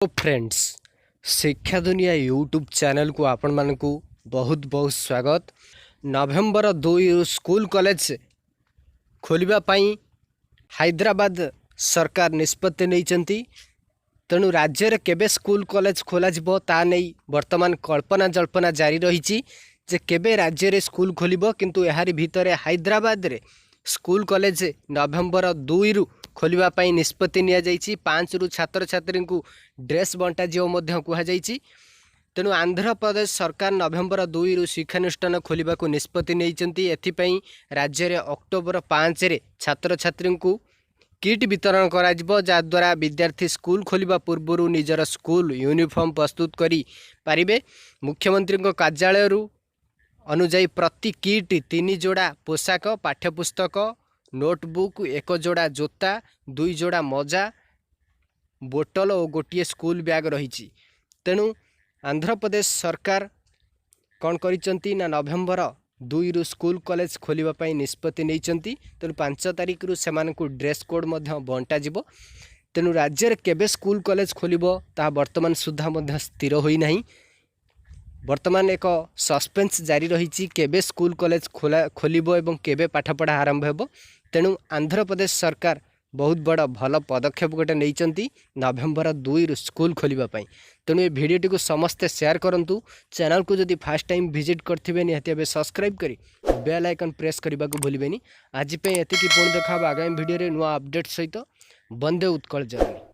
तो फ्रेंड्स शिक्षा दुनिया यूट्यूब चैनल को आपण मानकु बहुत बहुत स्वागत। नवेम्बर 2 स्कूल कॉलेज खोलिबा पई हैदराबाद सरकार निष्पत्ति नैचंती। तेणु राज्य रे केबे स्कूल कॉलेज खोला जिवो ता नै वर्तमान कल्पना जल्पना जारी रही जे केबे राज्य रे स्कूल खोलिबो, किंतु एहारी भितरे हैदराबाद रे स्कूल कॉलेज नवेम्बर 2 खोलिबा पई निष्पत्ति निया जाइछि। 5 रु छात्र छात्री को ड्रेस बंटा जिवो मध्य कुहा जाइछि। तेणु आंध्र प्रदेश सरकार नवेम्बर 2 रु शिक्षानुष्ठान खोलिबा को निष्पत्ति नैचंती। एथिपई राज्य रे अक्टोबर 5 रे छात्र छात्री को किट वितरण करा जिवो, जा द्वारा विद्यार्थी स्कूल खोलिबा पूर्व निजर स्कूल यूनिफॉर्म प्रस्तुत करी पारिबे। मुख्यमंत्री कार्यालय अनुजाई प्रति किट 3 जोड़ा पोशाक, पाठ्यपुस्तक, नोटबुक, 1 जोड़ा जोता, 2 जोड़ा मजा बोतल और गोटे स्कूल बैग रही। तेणु आंध्र प्रदेश सरकार कौन करिसंती ना नवेम्बर 2 रु स्कूल कॉलेज खोलिबा निष्पत्ति नैचंती। तेणु 5 तारिख रु सेमान को ड्रेस कोड मध्य बंटा जिवो। तेणु राज्य केबे स्कूल कॉलेज खोलिबो ता वर्तमान सुधा मध्य स्थिर होई नाही। वर्तमान एक सस्पेंस जारी रही केबे स्कूल कॉलेज खोलिबो एवं केबे पाठपढ़ा आरंभ हेबो। तेणु आंध्र प्रदेश सरकार बहुत बड़ भल पदक्षेप गोटे नैचंती नवेम्बर 2 रु स्कूल खोलिबा पई। तेणु ये वीडियो को समस्ते शेयर करंतु। चैनल को जदि फर्स्ट टाइम विजिट करथिबे निहाती भाबे सब्सक्राइब करी बेल आइकन प्रेस करबा को भूलिबेनी। आज पे एतिकी पुणी देखा आगामी वीडियो रे नुआ अपडेट सहित। वंदे उत्कल जननी।